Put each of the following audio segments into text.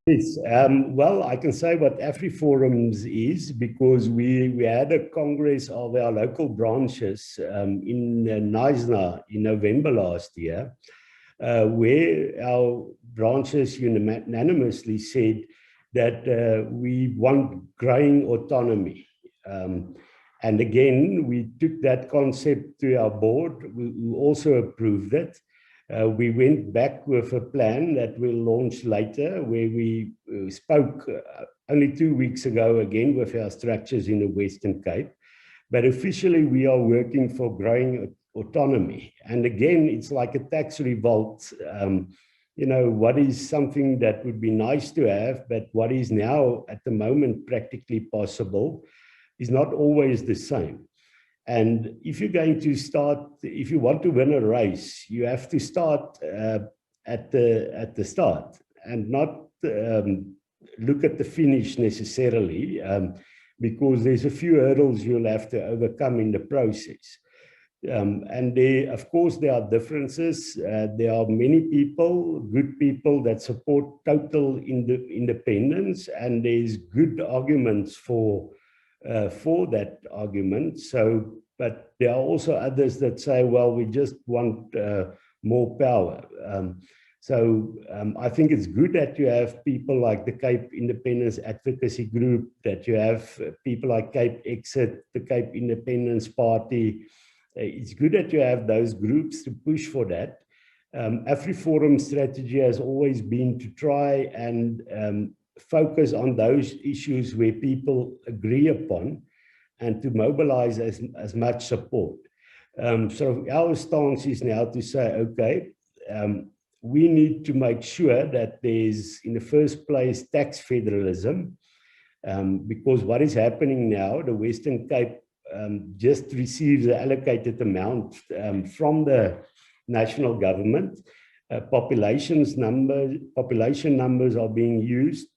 Yes, well, I can say what Afriforums is because we had a congress of our local branches in Knysna in November last year, where our branches unanimously said that we want growing autonomy. And again, we took that concept to our board, who also approved it. We went back with a plan that we'll launch later, where we spoke only 2 weeks ago again with our structures in the Western Cape. But officially, we are working for growing autonomy. And again, it's like a tax revolt. You know, what is something that would be nice to have, but what is now at the moment practically possible is not always the same. And if you're going to start, if you want to win a race, you have to start at the start and not look at the finish necessarily, because there's a few hurdles you'll have to overcome in the process. And there, of course, there are differences. There are many people, good people that support total independence, and there's good arguments for that argument. So, but there are also others that say, well, we just want more power. I think it's good that you have people like the Cape Independence Advocacy Group, that you have people like Cape Exit, the Cape Independence Party. It's good that you have those groups to push for that. Afriforum's strategy has always been to try and focus on those issues where people agree upon and to mobilize as much support. So our stance is now to say, okay, we need to make sure that there's, in the first place, tax federalism, because what is happening now, the Western Cape just receives the allocated amount from the national government. Population numbers are being used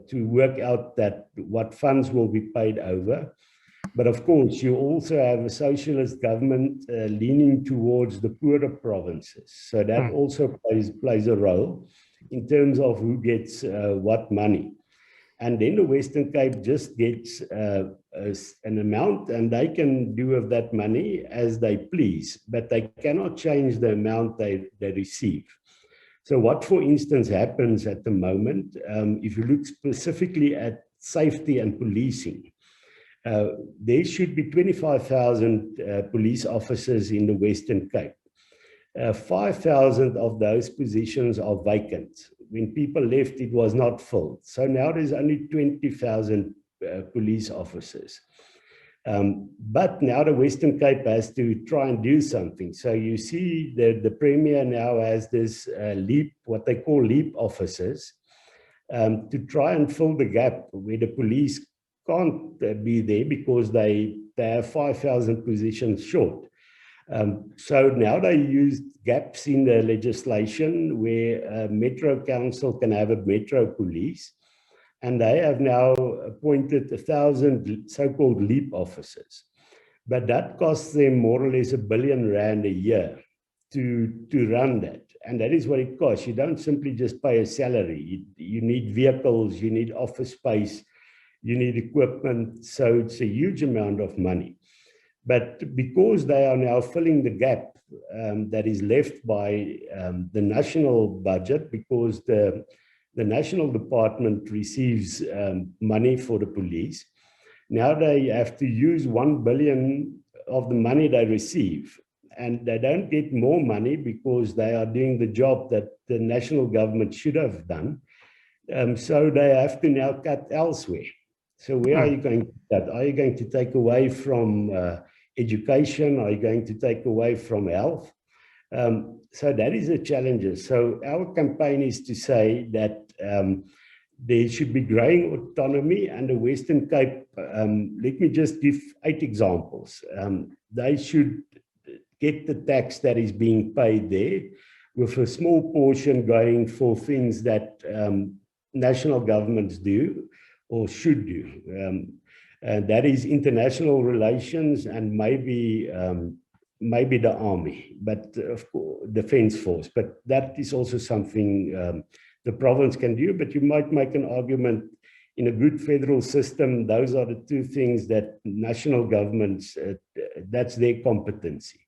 to work out that what funds will be paid over. But of course, you also have a socialist government leaning towards the poorer provinces. So that also plays a role in terms of who gets what money. And then the Western Cape just gets an amount, and they can do with that money as they please, but they cannot change the amount they receive. So what, for instance, happens at the moment, if you look specifically at safety and policing, there should be 25,000 police officers in the Western Cape. 5,000 of those positions are vacant. When people left, it was not filled. So now there's only 20,000 police officers. But now the Western Cape has to try and do something. So you see the Premier now has this what they call leap officers, to try and fill the gap where the police can't be there because they have 5,000 positions short. So now they use gaps in the legislation where Metro Council can have a Metro Police. And they have now appointed 1,000 so-called leap officers. But that costs them more or less R1 billion a year to run that. And that is what it costs. You don't simply just pay a salary. You need vehicles, you need office space, you need equipment. So it's a huge amount of money. But because they are now filling the gap that is left by the national budget, because the national department receives money for the police. Now they have to use 1 billion of the money they receive, and they don't get more money because they are doing the job that the national government should have done. So they have to now cut elsewhere. So where are you going to cut? Are you going to take away from education? Are you going to take away from health? So that is a challenge. So our campaign is to say that there should be growing autonomy, and the Western Cape, let me just give 8 examples. They should get the tax that is being paid there, with a small portion going for things that national governments do or should do. And that is international relations and maybe the army, but of course, defense force. But that is also something the province can do, but you might make an argument in a good federal system, those are the two things that national governments, that's their competency.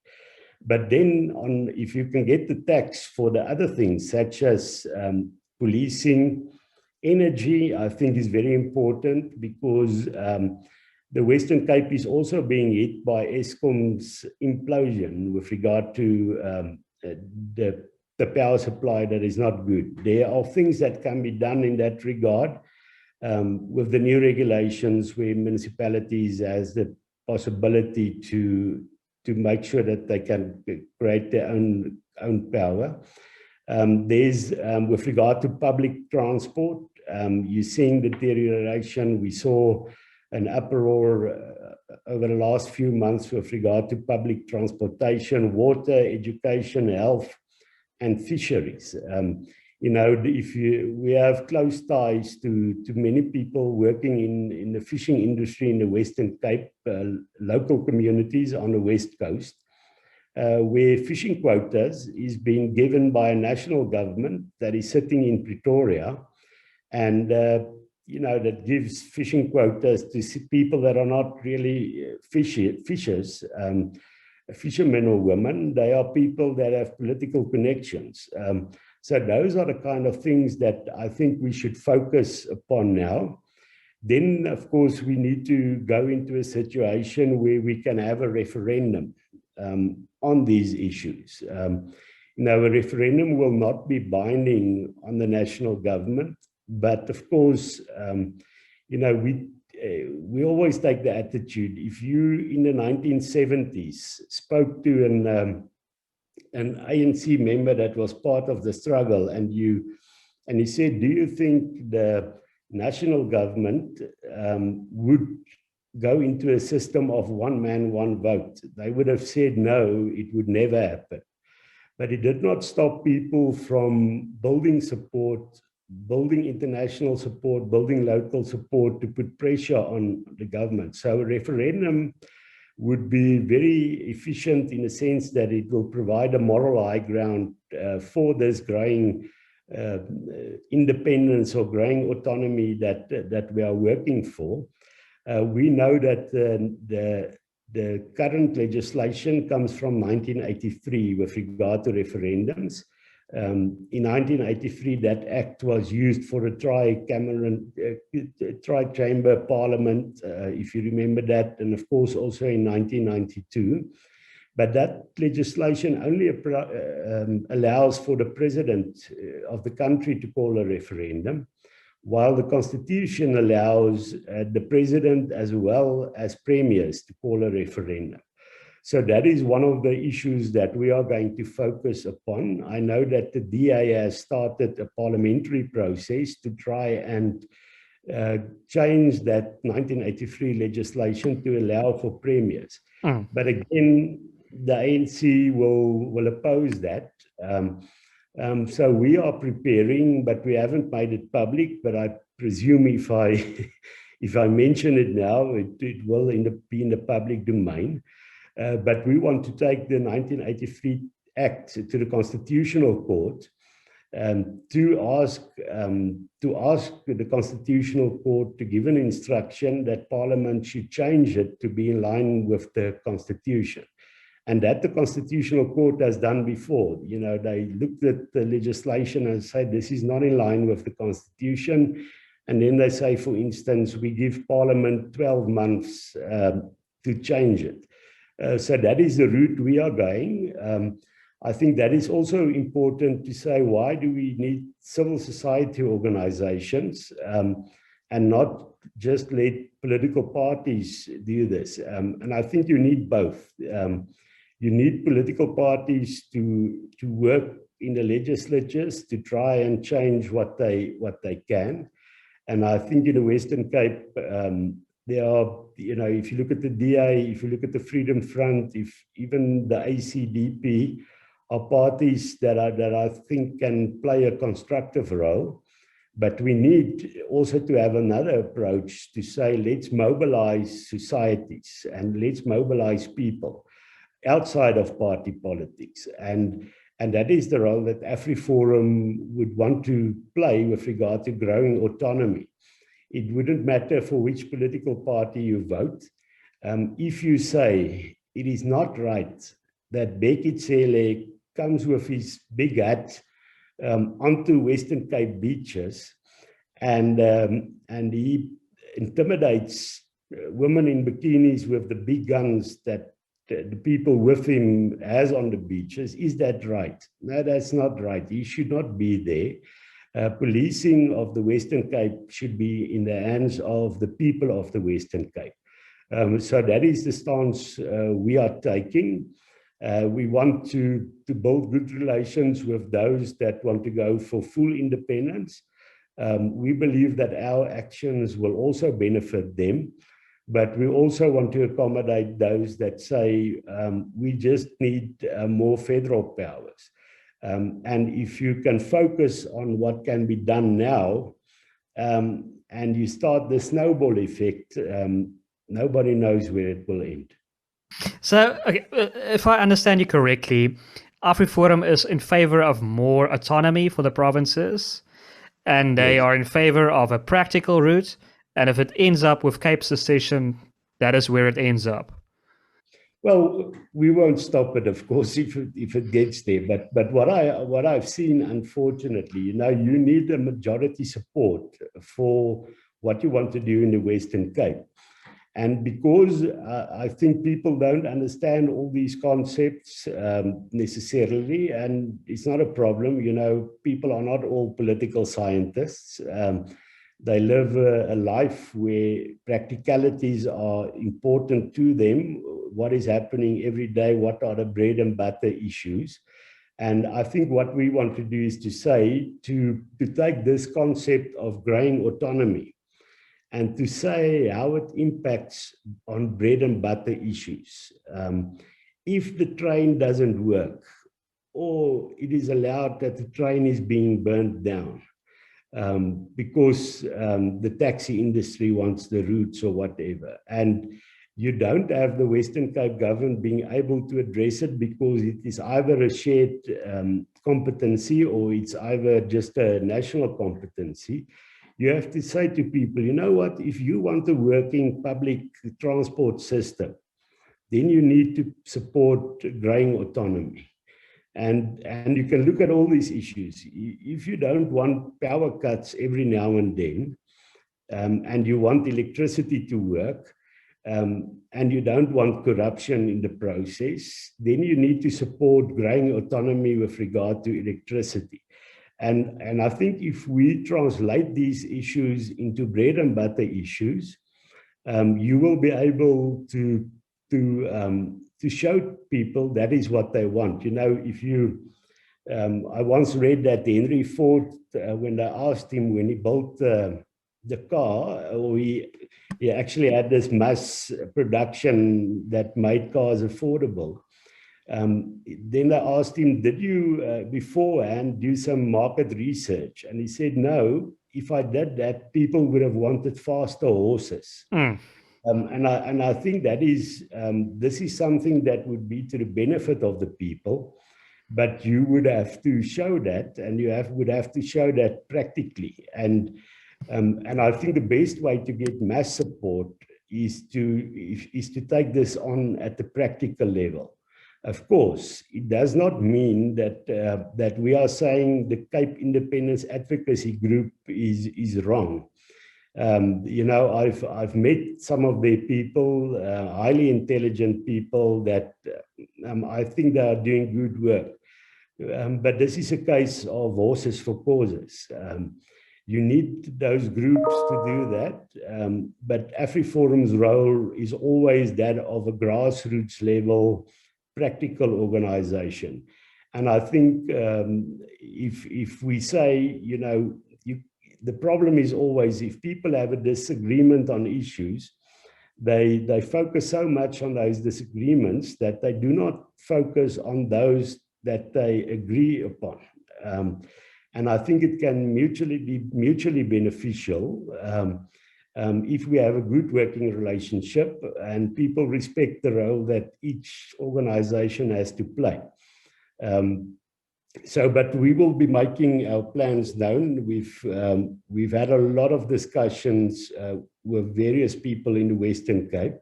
But then if you can get the tax for the other things, such as policing, energy, I think is very important, because the Western Cape is also being hit by Eskom's implosion with regard to the power supply that is not good. There are things that can be done in that regard with the new regulations, where municipalities has the possibility to make sure that they can create their own power. There's with regard to public transport, you're seeing deterioration. We saw an uproar over the last few months with regard to public transportation, water, education, health, and fisheries. You know, we have close ties to many people working in the fishing industry in the Western Cape, local communities on the West Coast, where fishing quotas is being given by a national government that is sitting in Pretoria, and you know, that gives fishing quotas to people that are not really fishers, fishermen or women. They are people that have political connections. So those are the kind of things that I think we should focus upon now. Then, of course, we need to go into a situation where we can have a referendum on these issues. You know, a referendum will not be binding on the national government, but of course, you know, we always take the attitude, if you in the 1970s spoke to an ANC member that was part of the struggle, and he said, do you think the national government would go into a system of one man, one vote? They would have said no, it would never happen. But it did not stop people from building support, building international support, building local support to put pressure on the government. So a referendum would be very efficient in the sense that it will provide a moral high ground for this growing independence or growing autonomy that we are working for. We know that the current legislation comes from 1983 with regard to referendums. In 1983, that act was used for a tri-chamber parliament, if you remember that, and of course also in 1992. But that legislation only allows for the president of the country to call a referendum, while the constitution allows the president as well as premiers to call a referendum. So that is one of the issues that we are going to focus upon. I know that the DA has started a parliamentary process to try and change that 1983 legislation to allow for premiers. But again, the ANC will oppose that. So we are preparing, but we haven't made it public. But I presume if I mention it now, it will be in the public domain. But we want to take the 1983 Act to the Constitutional Court to ask the Constitutional Court to give an instruction that Parliament should change it to be in line with the Constitution. And that the Constitutional Court has done before. You know, they looked at the legislation and said, this is not in line with the Constitution. And then they say, for instance, we give Parliament 12 months to change it. So that is the route we are going. I think that is also important to say, why do we need civil society organizations and not just let political parties do this? And I think you need both. You need political parties to work in the legislatures to try and change what they can. And I think in the Western Cape, there are, you know, if you look at the DA, if you look at the Freedom Front, if even the ACDP are parties that I think can play a constructive role. But we need also to have another approach to say, let's mobilize societies and let's mobilize people outside of party politics and And that is the role that Afriforum would want to play with regard to growing autonomy. It wouldn't matter for which political party you vote. If you say it is not right that Bheki Cele comes with his big hat onto Western Cape beaches and he intimidates women in bikinis with the big guns that the people with him has on the beaches, is that right? No, that's not right. He should not be there. Policing of the Western Cape should be in the hands of the people of the Western Cape. So that is the stance we are taking. We want to build good relations with those that want to go for full independence. We believe that our actions will also benefit them. But we also want to accommodate those that say we just need more federal powers. And if you can focus on what can be done now, and you start the snowball effect, nobody knows where it will end. So, okay, if I understand you correctly, Afriforum is in favor of more autonomy for the provinces, and they are in favor of a practical route. And if it ends up with Cape Secession, that is where it ends up. Well, we won't stop it, of course, if it gets there. But what I've seen, unfortunately, you need a majority support for what you want to do in the Western Cape. And because I think people don't understand all these concepts necessarily, and it's not a problem, people are not all political scientists. They live a life where practicalities are important to them. What is happening every day? What are the bread and butter issues? And I think what we want to do is to say, to take this concept of growing autonomy and to say how it impacts on bread and butter issues. If the train doesn't work, or it is allowed that the train is being burnt down, because the taxi industry wants the routes or whatever. And you don't have the Western Cape government being able to address it because it is either a shared competency or it's either just a national competency. You have to say to people, you know what, if you want a working public transport system, then you need to support growing autonomy. And you can look at all these issues. If you don't want power cuts every now and then, and you want electricity to work, and you don't want corruption in the process, then you need to support growing autonomy with regard to electricity. And I think if we translate these issues into bread and butter issues, you will be able to show people that is what they want. If you, I once read that Henry Ford, when they asked him when he built the car, or he actually had this mass production that made cars affordable. Then they asked him, did you beforehand do some market research? And he said, no, if I did that, people would have wanted faster horses. And I think that is, this is something that would be to the benefit of the people, but you would have to show that, and you would have to show that practically. And I think the best way to get mass support is to take this on at the practical level. Of course, it does not mean that we are saying the Cape Independence Advocacy Group is wrong. I've met some of their people, highly intelligent people that I think they are doing good work. But this is a case of horses for causes. You need those groups to do that. But Afriforum's role is always that of a grassroots level, practical organization. And I think if we say, the problem is always if people have a disagreement on issues, they focus so much on those disagreements that they do not focus on those that they agree upon. And I think it can be mutually beneficial if we have a good working relationship and people respect the role that each organization has to play. But we will be making our plans known. We've had a lot of discussions with various people in the Western Cape.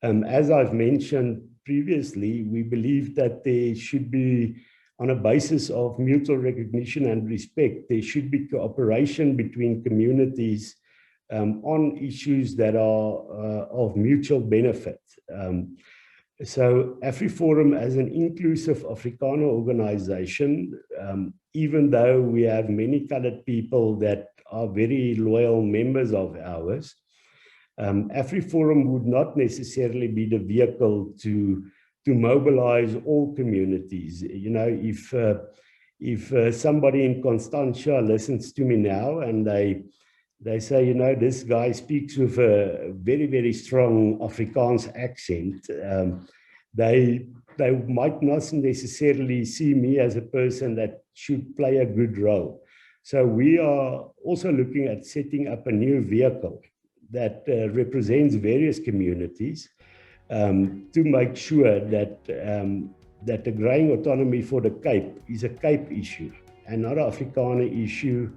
As I've mentioned previously, we believe that there should be, on a basis of mutual recognition and respect, there should be cooperation between communities on issues that are of mutual benefit. So Afriforum, as an inclusive Afrikaner organization, even though we have many colored people that are very loyal members of ours, Afriforum would not necessarily be the vehicle to mobilize all communities. You know, if somebody in Constantia listens to me now and they say, you know, this guy speaks with a very, very strong Afrikaans accent, they might not necessarily see me as a person that should play a good role. So we are also looking at setting up a new vehicle that represents various communities to make sure that the growing autonomy for the Cape is a Cape issue and not an Afrikaner issue,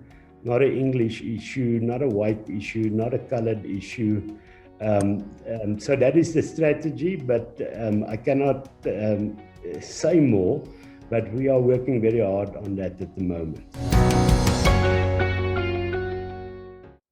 not an English issue, not a white issue, not a colored issue. So that is the strategy, but I cannot say more, but we are working very hard on that at the moment.